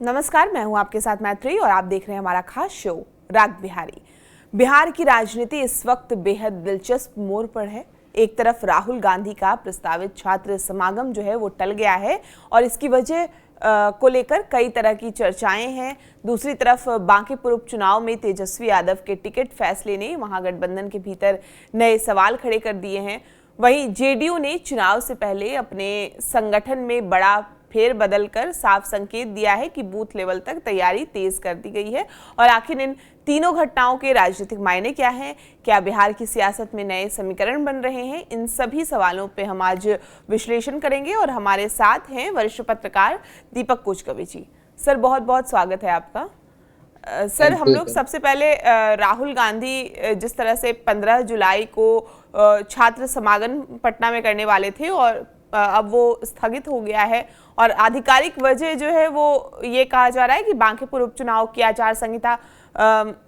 नमस्कार, मैं हूं आपके साथ मैत्री और आप देख रहे हैं हमारा खास शो राग बिहारी। बिहार की राजनीति इस वक्त बेहद दिलचस्प मोड़ पर है। एक तरफ राहुल गांधी का प्रस्तावित छात्र समागम जो है वो टल गया है और इसकी वजह को लेकर कई तरह की चर्चाएं हैं। दूसरी तरफ बांकीपुर उपचुनाव में तेजस्वी यादव के टिकट फैसले ने महागठबंधन के भीतर नए सवाल खड़े कर दिए हैं। वहीं जेडीयू ने चुनाव से पहले अपने संगठन में बड़ा फेरबदल कर साफ संकेत दिया है कि बूथ लेवल तक तैयारी तेज कर दी गई है। और आखिर इन तीनों घटनाओं के राजनीतिक मायने क्या हैं? क्या बिहार की सियासत में नए समीकरण बन रहे हैं? इन सभी सवालों पे हम आज विश्लेषण करेंगे और हमारे साथ हैं वरिष्ठ पत्रकार दीपक कुचकवी जी। सर, बहुत बहुत स्वागत है आपका। सर, हम लोग सबसे पहले राहुल गांधी जिस तरह से 15 जुलाई को छात्र समागम पटना में करने वाले थे और अब वो स्थगित हो गया है और आधिकारिक वजह जो है वो ये कहा जा रहा है कि बांकीपुर उपचुनाव की आचार संहिता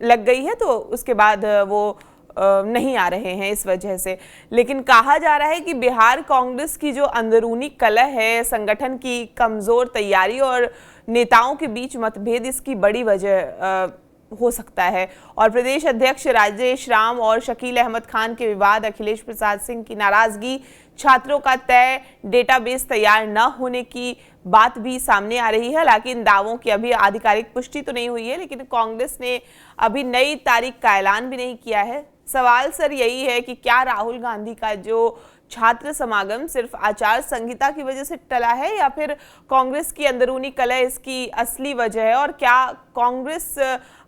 लग गई है, तो उसके बाद वो नहीं आ रहे हैं इस वजह से। लेकिन कहा जा रहा है कि बिहार कांग्रेस की जो अंदरूनी कलह है, संगठन की कमजोर तैयारी और नेताओं के बीच मतभेद इसकी बड़ी वजह हो सकता है। और प्रदेश अध्यक्ष राजेश राम और शकील अहमद खान के विवाद, अखिलेश प्रसाद सिंह की नाराजगी, छात्रों का तय डेटाबेस तैयार न होने की बात भी सामने आ रही है। हालांकि इन दावों की अभी आधिकारिक पुष्टि तो नहीं हुई है, लेकिन कांग्रेस ने अभी नई तारीख का ऐलान भी नहीं किया है। सवाल सर यही है कि क्या राहुल गांधी का जो छात्र समागम सिर्फ आचार संहिता की वजह से टला है या फिर कांग्रेस की अंदरूनी कलह इसकी असली वजह है? और क्या कांग्रेस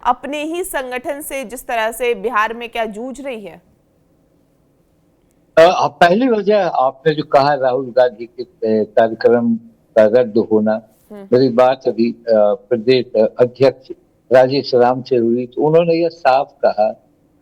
अपने ही संगठन से जिस तरह से बिहार में क्या जूझ रही है? पहली वजह आपने जो कहा राहुल गांधी के कार्यक्रम का रद्द होना, मेरी बात अभी प्रदेश अध्यक्ष राजेश राम से हुई तो उन्होंने यह साफ कहा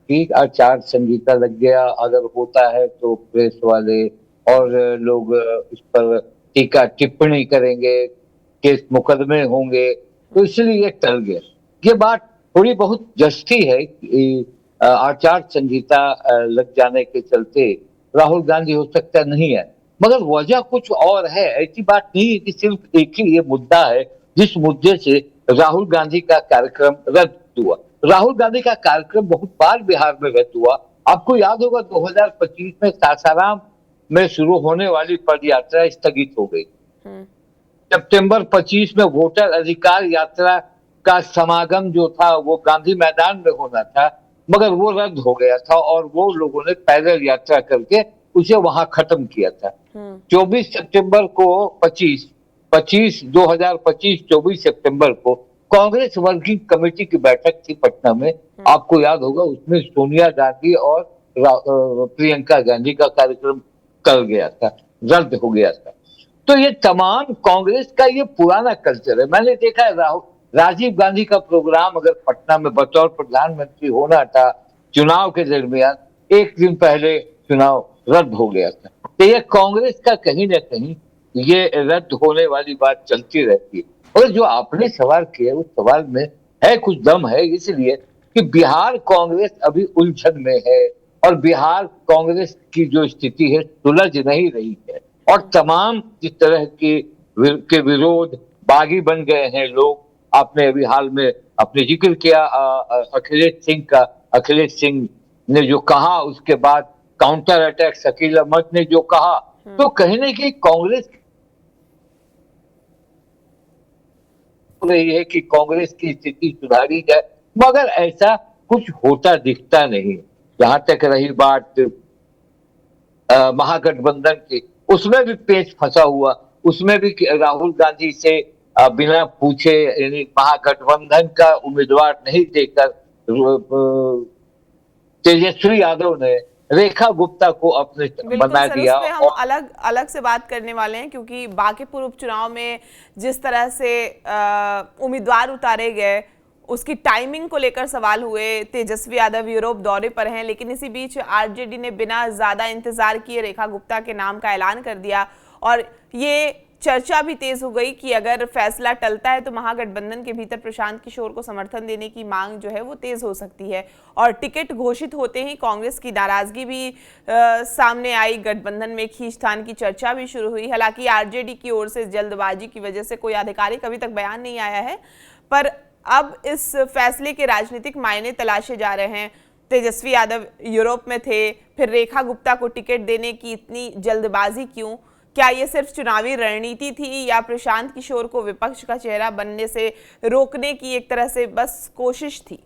कि आचार संहिता लग गया, अगर होता है तो प्रेस वाले और लोग इस पर टीका टिप्पणी करेंगे, केस मुकदमे होंगे, तो इसलिए ये टल गया। ये बात थोड़ी बहुत जस्ती है कि आचार संहिता लग जाने के चलते राहुल गांधी हो सकता नहीं है, मगर वजह कुछ और है। ऐसी बात नहीं है कि सिर्फ एक ही ये मुद्दा है जिस मुद्दे से राहुल गांधी का कार्यक्रम रद्द हुआ। राहुल गांधी का कार्यक्रम बहुत बार बिहार में रद्द हुआ। आपको याद होगा 2025 में सासाराम में शुरू होने वाली पद यात्रा स्थगित हो गई। सितंबर 25 में वोटर अधिकार यात्रा का समागम जो था वो गांधी मैदान में होना था, मगर वो रद्द हो गया था और वो लोगों ने पैदल यात्रा करके उसे वहां खत्म किया था। 24 सितंबर को 24 सितंबर को कांग्रेस वर्किंग कमेटी की बैठक थी पटना में। आपको याद होगा उसमें सोनिया गांधी और प्रियंका गांधी का कार्यक्रम टल गया था, रद्द हो गया था। तो ये तमाम कांग्रेस का ये पुराना कल्चर है। मैंने देखा है राजीव गांधी का प्रोग्राम अगर पटना में बतौर प्रधानमंत्री होना था चुनाव के दरमियान, एक दिन पहले चुनाव रद्द हो गया था। तो ये कांग्रेस का कहीं ना कहीं ये रद्द होने वाली बात चलती रहती है। और जो आपने सवाल किया उस सवाल में है कुछ दम है, इसलिए कि बिहार कांग्रेस अभी उलझन में है और बिहार कांग्रेस की जो स्थिति है सुलझ नहीं रही है और तमाम जिस तरह के विरोध बागी बन गए हैं लोग। आपने अभी हाल में अपने जिक्र किया अखिलेश सिंह का। अखिलेश सिंह ने जो कहा, उसके बाद काउंटर अटैक शकील अहमद ने जो कहा, तो कहीं ना कहीं कांग्रेस रही है कि कांग्रेस की स्थिति सुधारी जाए, मगर ऐसा कुछ होता दिखता नहीं। जहां तक रही बात महागठबंधन की, उसमें भी पेच फंसा हुआ। उसमें भी राहुल गांधी से बिना पूछे यानी महागठबंधन का उम्मीदवार नहीं देकर तेजस्वी यादव ने रेखा गुप्ता को अपने बना दिया। उस पे हम अलग से बात करने वाले हैं, क्योंकि बांकीपुर उपचुनाव में जिस तरह से उम्मीदवार उतारे गए उसकी टाइमिंग को लेकर सवाल हुए। तेजस्वी यादव यूरोप दौरे पर हैं, लेकिन इसी बीच आरजेडी ने बिना ज्यादा इंतजार किए रेखा गुप्ता के नाम का ऐलान कर दिया और ये चर्चा भी तेज हो गई कि अगर फैसला टलता है तो महागठबंधन के भीतर प्रशांत किशोर को समर्थन देने की मांग जो है वो तेज हो सकती है। और टिकट घोषित होते ही कांग्रेस की नाराजगी भी सामने आई, गठबंधन में खींचतान की चर्चा भी शुरू हुई। हालांकि आरजेडी की ओर से जल्दबाजी की वजह से कोई आधिकारिक अभी तक बयान नहीं आया है, पर अब इस फैसले के राजनीतिक मायने तलाशे जा रहे हैं। तेजस्वी यादव यूरोप में थे, फिर रेखा गुप्ता को टिकट देने की इतनी जल्दबाजी क्यों? क्या ये सिर्फ चुनावी रणनीति थी या प्रशांत किशोर को विपक्ष का चेहरा बनने से रोकने की एक तरह से बस कोशिश थी?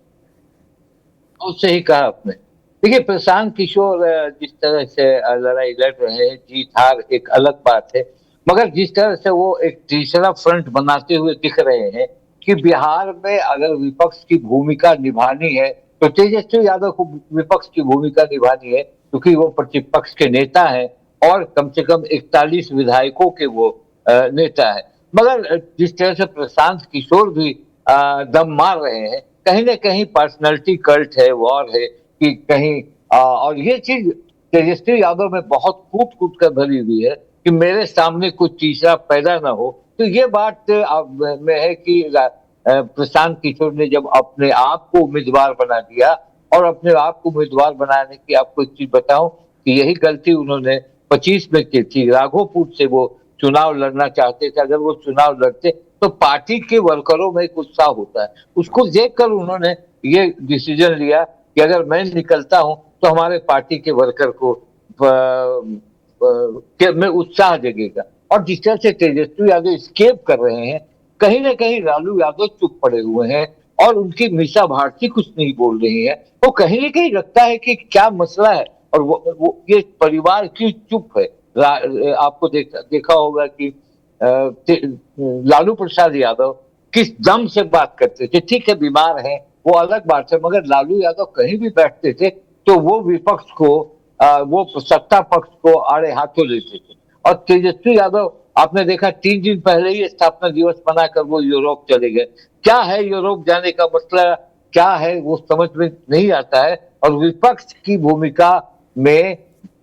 बहुत सही कहा आपने। देखिए, प्रशांत किशोर जिस तरह से लड़ाई लड़ रहे हैं, जीत हार एक अलग बात है, मगर जिस तरह से वो एक तीसरा फ्रंट बनाते हुए दिख रहे हैं कि बिहार में अगर विपक्ष की भूमिका निभानी है तो तेजस्वी यादव को विपक्ष की भूमिका निभानी है, क्योंकि वो प्रतिपक्ष के नेता हैं और कम से कम 41 विधायकों के वो नेता है। मगर जिस तरह से प्रशांत किशोर भी दम मार रहे हैं, कहीं ना कहीं पर्सनैलिटी कल्ट है, वॉर है कि कहीं और ये चीज तेजस्वी यादव में बहुत कूट कूट कर भरी हुई है कि मेरे सामने कुछ तीसरा पैदा ना हो। तो ये बात में है कि प्रशांत किशोर ने जब अपने आप को उम्मीदवार बना दिया, और अपने आप को उम्मीदवार बनाने की आपको एक चीज बताऊं कि यही गलती उन्होंने 25 में की थी। राघोपुर से वो चुनाव लड़ना चाहते थे, अगर वो चुनाव लड़ते तो पार्टी के वर्करों में एक उत्साह होता है, उसको देखकर उन्होंने ये डिसीजन लिया कि अगर मैं निकलता हूं तो हमारे पार्टी के वर्कर को में उत्साह जगेगा। और जिस तरह से तेजस्वी यादव स्केप कर रहे हैं, कहीं ना कहीं लालू यादव चुप पड़े हुए हैं और उनकी मीसा भारती कुछ नहीं बोल रही है। तो कहीं ना कहीं लगता है कि क्या मसला है और वो ये परिवार क्यों चुप है। आपको देखा होगा कि लालू प्रसाद यादव किस दम से बात करते थे। ठीक है, बीमार हैं वो अलग बात है, मगर लालू यादव कहीं भी बैठते थे तो वो विपक्ष को वो सत्ता पक्ष को आड़े हाथों लेते थे। और तेजस्वी यादव आपने देखा 3 दिन पहले ही स्थापना दिवस मनाकर वो यूरोप चले गए। क्या है यूरोप जाने का मसला, क्या है वो समझ में नहीं आता है। और विपक्ष की भूमिका में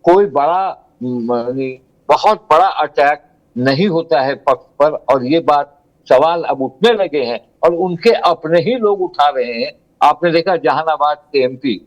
कोई बड़ा बहुत बड़ा अटैक नहीं होता है पक्ष पर, और ये बात सवाल अब उठने लगे हैं और उनके अपने ही लोग उठा रहे हैं। आपने देखा जहानाबाद के एमपी,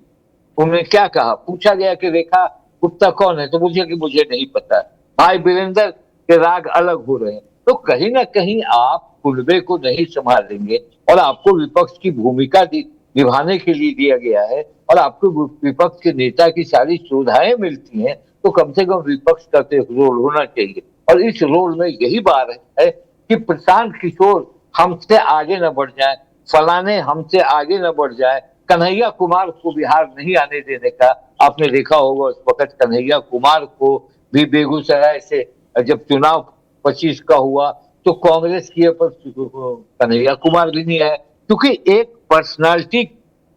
उन्होंने क्या कहा, पूछा गया कि रेखा गुप्ता कौन है तो मुझे कि मुझे नहीं पता। भाई वीरेंद्र के राग अलग हो रहे हैं। तो कहीं ना कहीं आप कुलबे को नहीं संभालेंगे और आपको विपक्ष की भूमिका निभाने के लिए दिया गया है और आपको विपक्ष के नेता की सारी सुविधाएं मिलती हैं, तो कम से कम विपक्ष का तो एक रोल होना चाहिए। और इस रोल में यही बात है कि प्रशांत किशोर हमसे आगे न बढ़ जाए, फलाने हमसे आगे न बढ़ जाए। कन्हैया कुमार को बिहार नहीं आने देने का आपने देखा होगा। उस वक्त कन्हैया कुमार को भी बेगूसराय से जब चुनाव 25 का हुआ तो कांग्रेस की पर कन्हैया कुमार भी नहीं आया, क्योंकि एक पर्सनालिटी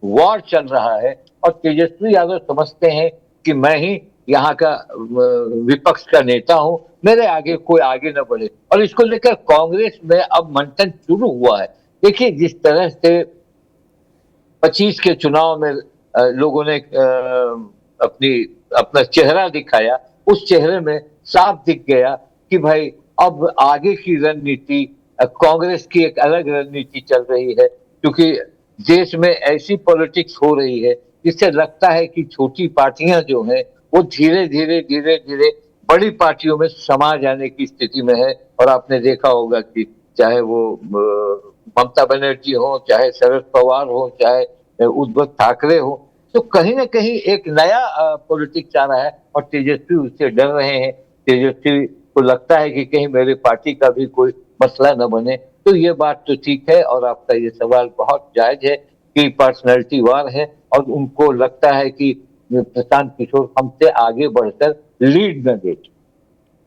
वॉर चल रहा है। और तेजस्वी यादव समझते हैं कि मैं ही यहाँ का विपक्ष का नेता हूं, मेरे आगे कोई आगे न बढ़े। और इसको लेकर कांग्रेस में अब मंथन शुरू हुआ है। देखिए, जिस तरह से 25 के चुनाव में लोगों ने अपना चेहरा दिखाया, उस चेहरे में साफ दिख गया कि भाई अब आगे की रणनीति कांग्रेस की एक अलग रणनीति चल रही है, क्योंकि देश में ऐसी पॉलिटिक्स हो रही है जिससे लगता है कि छोटी पार्टियां जो हैं वो धीरे धीरे बड़ी पार्टियों में समा जाने की स्थिति में है। और आपने देखा होगा कि चाहे वो ममता बनर्जी हो, चाहे शरद पवार हो, चाहे उद्धव ठाकरे हो, तो कहीं ना कहीं एक नया पॉलिटिक्स आ रहा है और तेजस्वी उससे डर रहे हैं। तेजस्वी को लगता है कि कहीं मेरे पार्टी का भी कोई मसला न बने। तो ये बात तो ठीक है और आपका ये सवाल बहुत जायज है कि पर्सनैलिटी वार है और उनको लगता है कि प्रशांत किशोर हमसे आगे बढ़कर लीड न दे।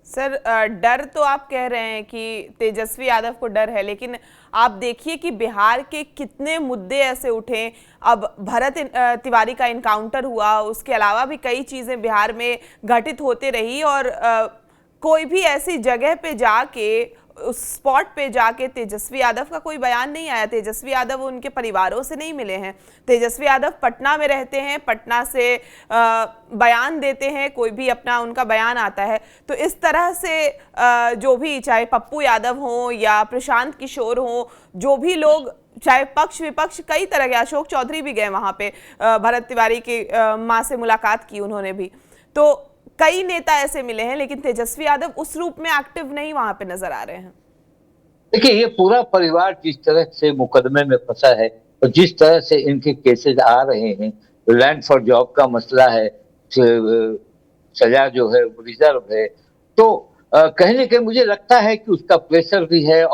सर, डर तो आप कह रहे हैं कि तेजस्वी यादव को डर है, लेकिन आप देखिए कि बिहार के कितने मुद्दे ऐसे उठे। अब भरत तिवारी का इनकाउंटर हुआ, उसके अलावा भी कई चीजें बिहार में घटित होते रही और कोई भी ऐसी जगह पे जाके उस स्पॉट पे जाके तेजस्वी यादव का कोई बयान नहीं आया। तेजस्वी यादव उनके परिवारों से नहीं मिले हैं। तेजस्वी यादव पटना में रहते हैं, पटना से बयान देते हैं, कोई भी अपना उनका बयान आता है। तो इस तरह से जो भी, चाहे पप्पू यादव हो या प्रशांत किशोर हो, जो भी लोग, चाहे पक्ष विपक्ष, कई तरह के, अशोक चौधरी भी गए वहां पे, भरत तिवारी की माँ से मुलाकात की उन्होंने भी। तो कई नेता ऐसे मिले हैं, लेकिन तेजस्वी यादव उस रूप में एक्टिव नहीं वहां पे नजर आ रहे हैं। देखिए, ये पूरा परिवार जिस तरह से मुकदमे में फंसा है और जिस तरह से इनके केसेस आ रहे हैं, लैंड फॉर जॉब का मसला है, सजा जो है रिजर्व है, तो कहीं ना कहीं मुझे लगता है कि उसका प्रेशर भी है।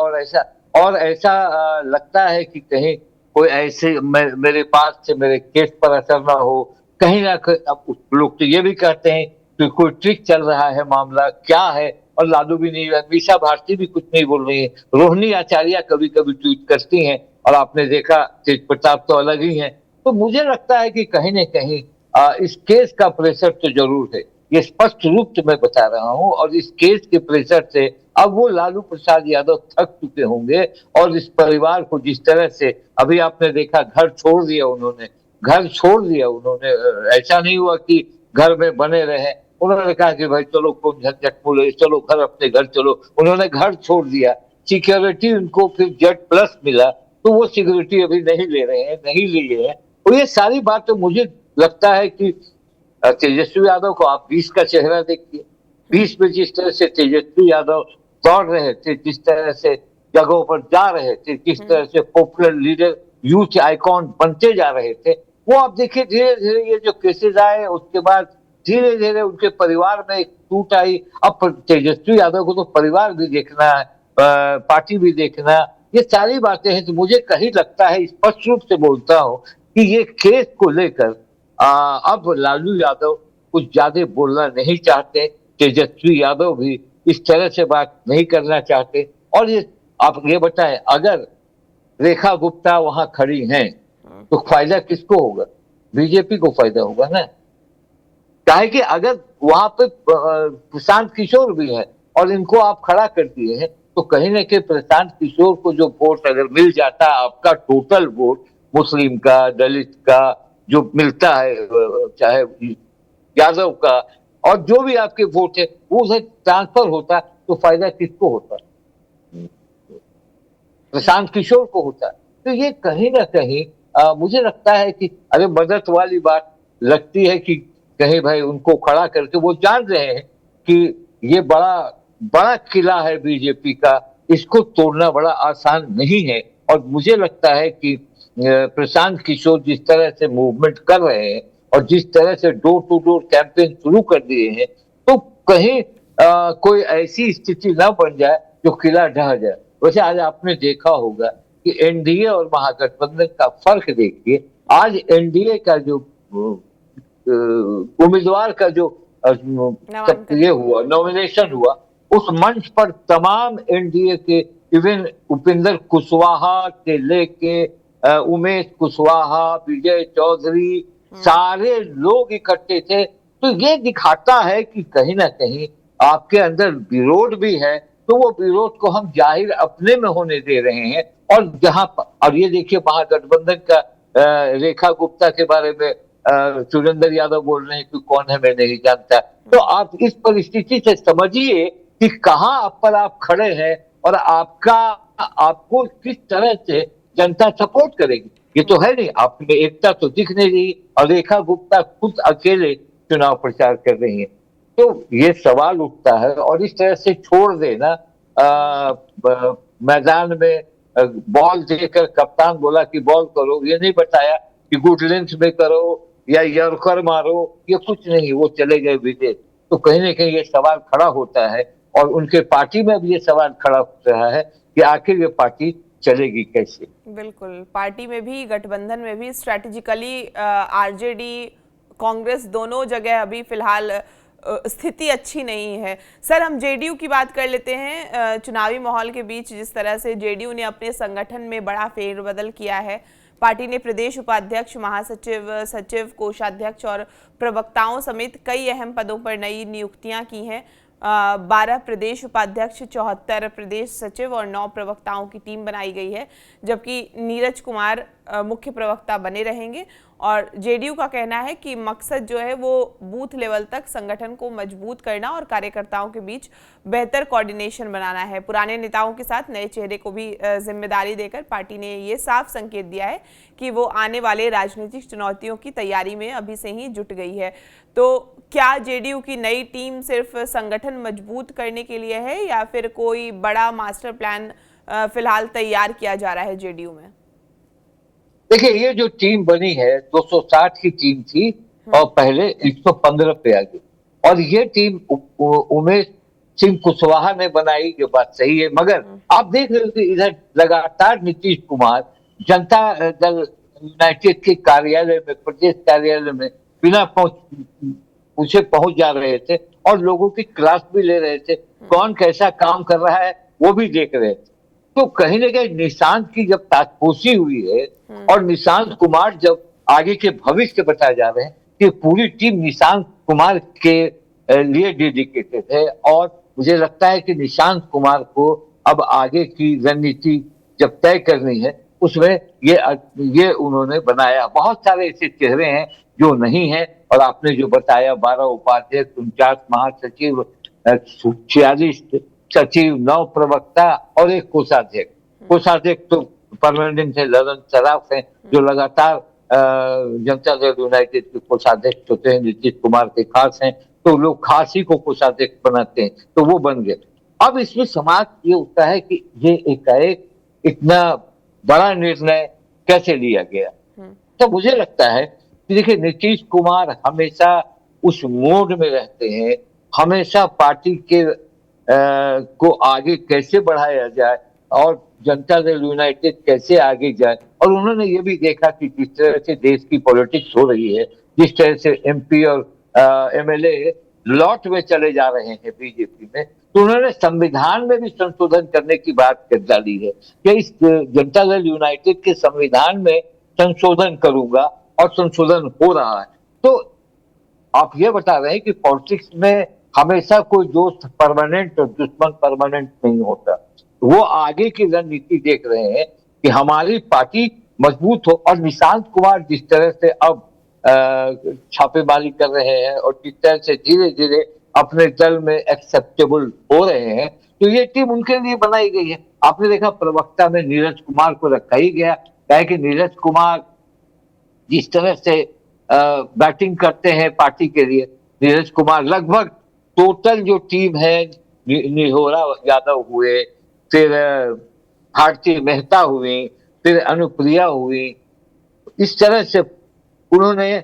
और ऐसा लगता है कि कहीं कोई ऐसे मेरे पास से मेरे केस पर असर ना हो, कहीं ना कहीं। अब लोग तो ये भी कहते हैं कि कोई ट्रिक चल रहा है, मामला क्या है, और लालू भी नहीं, मीसा भारती भी कुछ नहीं बोल रही है, रोहिणी आचार्य कभी कभी ट्वीट करती हैं, और आपने देखा तेज प्रताप तो अलग ही हैं। तो मुझे लगता है कि कहीं ना कहीं इस केस का प्रेशर तो जरूर है, ये स्पष्ट रूप से मैं बता रहा हूं। और इस केस के प्रेशर से अब वो लालू प्रसाद यादव थक चुके होंगे, और इस परिवार को जिस तरह से अभी आपने देखा, घर छोड़ दिया उन्होंने, घर छोड़ दिया उन्होंने। ऐसा नहीं हुआ कि घर में बने रहे, उन्होंने कहा कि भाई चलो कौन झंझट बोले, चलो घर, अपने घर चलो। उन्होंने घर छोड़ दिया, सिक्योरिटी उनको फिर जेड प्लस मिला, तो वो सिक्योरिटी अभी नहीं ले रहे हैं, नहीं लिए हैं। और ये सारी बातें मुझे लगता है कि तेजस्वी यादव को आप 20 का चेहरा देखिए, 20 में जिस तरह से तेजस्वी यादव दौड़ रहे थे, जिस तरह से जगहों पर जा रहे थे, किस तरह से पॉपुलर लीडर, यूथ आइकॉन बनते जा रहे थे, वो आप देखिए धीरे धीरे ये जो केसेस आए, उसके बाद धीरे धीरे उनके परिवार में एक टूट आई। अब तेजस्वी यादव को तो परिवार भी देखना है, पार्टी भी देखना, ये सारी बातें हैं। तो मुझे कहीं लगता है, स्पष्ट रूप से बोलता हूं, कि ये केस को लेकर अब लालू यादव कुछ ज्यादा बोलना नहीं चाहते, तेजस्वी यादव भी इस तरह से बात नहीं करना चाहते। और ये आप ये बताएं, अगर रेखा गुप्ता वहां खड़ी हैं, तो फायदा किसको होगा? बीजेपी को फायदा होगा ना। काहे कि अगर वहां पे प्रशांत किशोर भी है और इनको आप खड़ा कर दिए हैं, तो कहीं ना कहीं प्रशांत किशोर को जो वोट अगर मिल जाता है, आपका टोटल वोट मुस्लिम का, दलित का जो मिलता है, चाहे यादव का, और जो भी आपके वोट है वो उसे ट्रांसफर होता, तो फायदा किसको होता? प्रशांत किशोर को होता। तो ये कहीं ना कहीं मुझे लगता है कि अरे मदद वाली बात लगती है कि कहीं भाई उनको खड़ा करके, वो जान रहे हैं कि ये बड़ा बड़ा किला है बीजेपी का, इसको तोड़ना बड़ा आसान नहीं है। और मुझे लगता है कि प्रशांत किशोर जिस तरह से मूवमेंट कर रहे हैं और जिस तरह से डोर टू डोर कैंपेन शुरू कर दिए हैं, तो कहीं कोई ऐसी स्थिति ना बन जाए जो किला ढह जाए। वैसे आज आपने देखा होगा कि एनडीए और महागठबंधन का फर्क देखिए। आज एनडीए का जो उम्मीदवार का जो ये हुआ, नॉमिनेशन हुआ, उस मंच पर तमाम एनडीए के, इवन उपेंद्र कुशवाहा से लेके उमेश कुशवाहा, विजय चौधरी, सारे लोग इकट्ठे थे। तो ये दिखाता है कि कहीं ना कहीं आपके अंदर विरोध भी है, तो वो विरोध को हम जाहिर अपने में होने दे रहे हैं। और जहां और ये देखिए, महागठबंधन का रेखा गुप्ता के बारे में सुरेंद्र यादव बोल रहे हैं कि कौन है मैं नहीं जानता। तो आप इस परिस्थिति से समझिए कि कहां पर आप खड़े हैं और आपको किस तरह से जनता सपोर्ट करेगी। ये तो है नहीं, आप में एकता तो दिख नहीं रही, और रेखा गुप्ता खुद अकेले चुनाव प्रचार कर रही है। तो ये सवाल उठता है, और इस तरह से छोड़ देना, मैदान में बॉल देकर कप्तान बोला कि बॉल करो, ये नहीं बताया कि गुड लेंथ में करो या यॉर्कर मारो, ये कुछ नहीं, वो चले गए विदेश। तो कहीं ना कहीं ये सवाल खड़ा होता है, और उनके पार्टी में भी ये सवाल खड़ा हो रहा है कि आखिर ये पार्टी चलेगी कैसे। बिल्कुल, पार्टी में भी, गठबंधन में भी स्ट्रेटेजिकली आरजेडी, कांग्रेस दोनों जगह अभी फिलहाल स्थिति अच्छी नहीं है। सर, हम जेडीयू की बात कर लेते हैं। चुनावी माहौल के बीच जिस तरह से जेडीयू ने अपने संगठन में बड़ा फेरबदल किया है, पार्टी ने प्रदेश उपाध्यक्ष, महासचिव, सचिव, कोषाध्यक्ष और प्रवक्ताओं समेत कई अहम पदों पर नई नियुक्तियां की हैं। 12 प्रदेश उपाध्यक्ष, 74 प्रदेश सचिव और 9 प्रवक्ताओं की टीम बनाई गई है, जबकि नीरज कुमार मुख्य प्रवक्ता बने रहेंगे। और जेडीयू का कहना है कि मकसद जो है वो बूथ लेवल तक संगठन को मजबूत करना और कार्यकर्ताओं के बीच बेहतर कोऑर्डिनेशन बनाना है। पुराने नेताओं के साथ नए चेहरे को भी जिम्मेदारी देकर पार्टी ने ये साफ संकेत दिया है कि वो आने वाले राजनीतिक चुनौतियों की तैयारी में अभी से ही जुट गई है। तो क्या जेडीयू की नई टीम सिर्फ संगठन मजबूत करने के लिए है या फिर कोई बड़ा मास्टर प्लान फिलहाल तैयार किया जा रहा है जेडीयू में? देखिए, ये जो टीम बनी है 260 की टीम थी और पहले 115 पे आ गई। और ये टीम उमेश सिंह कुशवाहा ने बनाई, ये बात सही है। मगर आप देख रहे हो कि इधर लगातार नीतीश कुमार जनता दल यूनाइटेड के कार्यालय में, प्रदेश कार्यालय में बिना पूछे पहुंच जा रहे थे और लोगों की क्लास भी ले रहे थे, कौन कैसा काम कर रहा है वो भी देख रहे थे। तो कहीं ना कहीं निशांत की जब ताजपोशी हुई है और निशांत कुमार जब आगे के भविष्य बताए जा रहे हैं कि पूरी टीम निशांत कुमार के लिए डेडिकेटेड है। और मुझे लगता है कि निशांत कुमार को अब आगे की रणनीति जब तय करनी है उसमें ये उन्होंने बनाया। बहुत सारे ऐसे चेहरे हैं जो नहीं है। और आपने जो बताया 12 उपाध्यक्ष, 49 महासचिव, 46 सचिव, 9 प्रवक्ता और 1 कोषाध्यक्ष तो परमानेंट है, ललन सराफ हैं जो लगातार जनता दल यूनाइटेड के कोषाध्यक्ष होते हैं, नीतीश कुमार के खास हैं, तो लोग खास ही को कोषाध्यक्ष बनाते हैं, तो वो बन गए। अब इसमें समाज ये होता है कि ये एकाएक इतना बड़ा निर्णय कैसे लिया गया। तो मुझे लगता है कि देखिए, नीतीश कुमार हमेशा उस मोड में रहते हैं, हमेशा पार्टी के को आगे कैसे बढ़ाया जाए और जनता दल यूनाइटेड कैसे आगे जाए। और उन्होंने ये भी देखा कि जिस तरह से देश की पॉलिटिक्स हो रही है, जिस तरह से एमपी और एमएलए लॉट में चले जा रहे हैं बीजेपी में, तो उन्होंने संविधान में भी संशोधन करने की बात कर डाली है कि इस जनता दल यूनाइटेड के संविधान में संशोधन करूंगा और संशोधन हो रहा है। तो आप ये बता रहे हैं कि पॉलिटिक्स में हमेशा कोई दोस्त परमानेंट और दुश्मन परमानेंट नहीं होता। वो आगे की रणनीति देख रहे हैं कि हमारी पार्टी मजबूत हो। और निशांत कुमार जिस तरह से अब छापेमारी कर रहे हैं और जिस तरह से धीरे धीरे अपने दल में एक्सेप्टेबल हो रहे हैं, तो ये टीम उनके लिए बनाई गई है। आपने देखा प्रवक्ता में नीरज कुमार को रखा ही गया, क्या कि नीरज कुमार जिस तरह से बैटिंग करते हैं पार्टी के लिए, नीरज कुमार लगभग टोटल जो टीम है, निहोरा यादव हुए, फिर भारती मेहता हुई, फिर अनुप्रिया हुई, इस तरह से उन्होंने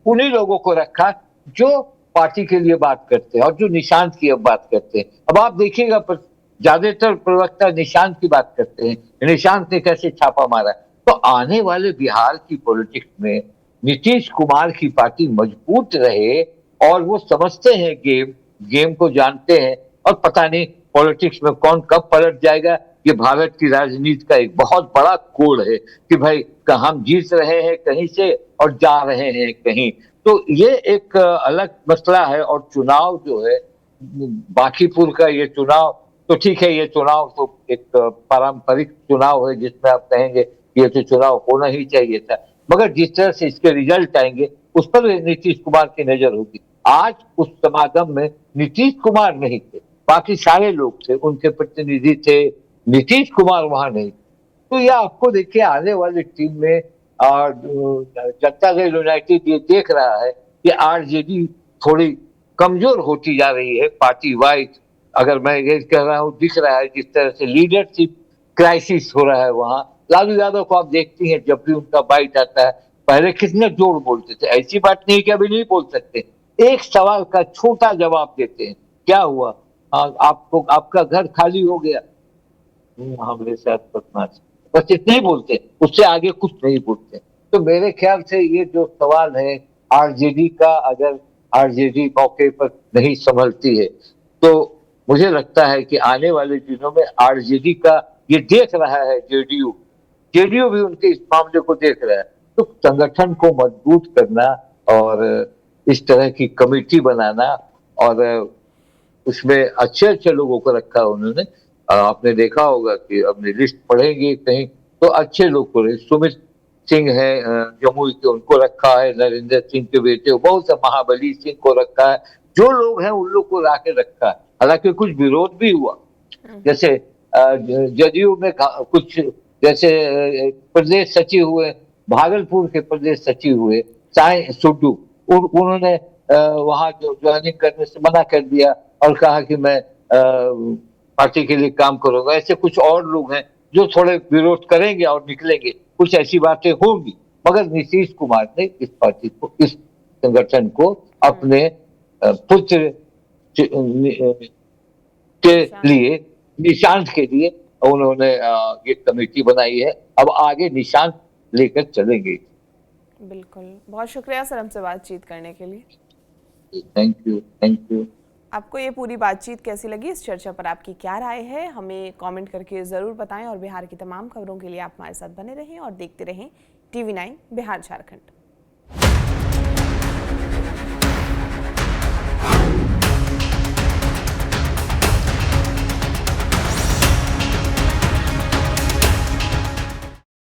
उन्हीं लोगों को रखा जो पार्टी के लिए बात करते हैं और जो निशांत की अब बात करते हैं। अब आप देखिएगा ज्यादातर प्रवक्ता निशांत की बात करते हैं, निशांत ने कैसे छापा मारा। तो आने वाले बिहार की पॉलिटिक्स में नीतीश कुमार की पार्टी मजबूत रहे और वो समझते हैं गेम को जानते हैं। और पता नहीं पॉलिटिक्स में कौन कब पलट जाएगा, ये भारत की राजनीति का एक बहुत बड़ा कोड है कि भाई हम जीत रहे हैं कहीं से और जा रहे हैं कहीं। तो ये एक अलग मसला है। और चुनाव जो है, बांकीपुर का ये चुनाव तो ठीक है, ये चुनाव तो एक पारंपरिक चुनाव है जिसमें आप कहेंगे ये तो चुनाव होना ही चाहिए था, मगर जिस तरह से इसके रिजल्ट आएंगे उस पर नीतीश कुमार की नजर होगी। आज उस समागम में नीतीश कुमार नहीं थे, बाकी सारे लोग थे, उनके प्रतिनिधि थे, नीतीश कुमार वहां नहीं। तो यह आपको देखिए आने वाली टीम में और जनता दल यूनाइटेड ये देख रहा है कि आरजेडी थोड़ी कमजोर होती जा रही है पार्टी वाइज। अगर मैं ये कह रहा हूँ, दिख रहा है जिस तरह से लीडरशिप क्राइसिस हो रहा है वहां। लालू यादव को आप देखती हैं, जब भी उनका बाइट आता है पहले कितने जोर बोलते थे, ऐसी बात नहीं कि अभी नहीं बोल सकते, एक सवाल का छोटा जवाब देते हैं, क्या हुआ, आपको आपका घर खाली हो गया, हमरे साथ बदमाश, बस इतना ही बोलते, उससे आगे कुछ नहीं बोलते। तो मेरे ख्याल से ये जो सवाल है आरजेडी का, अगर आरजेडी मौके पर नहीं संभलती है तो मुझे लगता है कि आने वाले दिनों में आरजेडी का ये देख रहा है, जेडीयू भी उनके इस मामले को देख रहा है। तो संगठन को मजबूत करना और इस तरह की कमेटी बनाना और उसमें अच्छे अच्छे लोगों को रखा उन्होंने। आपने देखा होगा कि अपनी लिस्ट पढ़ेंगे कहीं तो अच्छे लोग को, सुमित सिंह है जमुई के, उनको रखा है, नरेंद्र सिंह के बेटे बहुत से, महाबली सिंह को रखा है, जो लोग हैं उन लोग को लाके रखा है। हालांकि कुछ विरोध भी हुआ, जैसे जदयू में कुछ, जैसे प्रदेश सचिव हुए, भागलपुर के प्रदेश सचिव हुए साई सुड्डू, उन्होंने वहां जो ज्वाइनिंग करने से मना कर दिया और कहा कि मैं पार्टी के लिए काम करूंगा। ऐसे कुछ और लोग हैं जो थोड़े विरोध करेंगे और निकलेंगे, कुछ ऐसी बातें होंगी, मगर नीतीश कुमार ने इस पार्टी को, इस संगठन को अपने पुत्र के लिए, निशांत के लिए उन्होंने ये कमेटी बनाई है। अब आगे निशांत लेकर चलेंगे। बिल्कुल, बहुत शुक्रिया सर हमसे बातचीत करने के लिए। Thank you, thank you. आपको ये पूरी बातचीत कैसी लगी, इस चर्चा पर आपकी क्या राय है, हमें कमेंट करके ज़रूर बताएं। और बिहार की तमाम खबरों के लिए आप हमारे साथ बने रहें और देखते रहें TV9 बिहार झारखंड।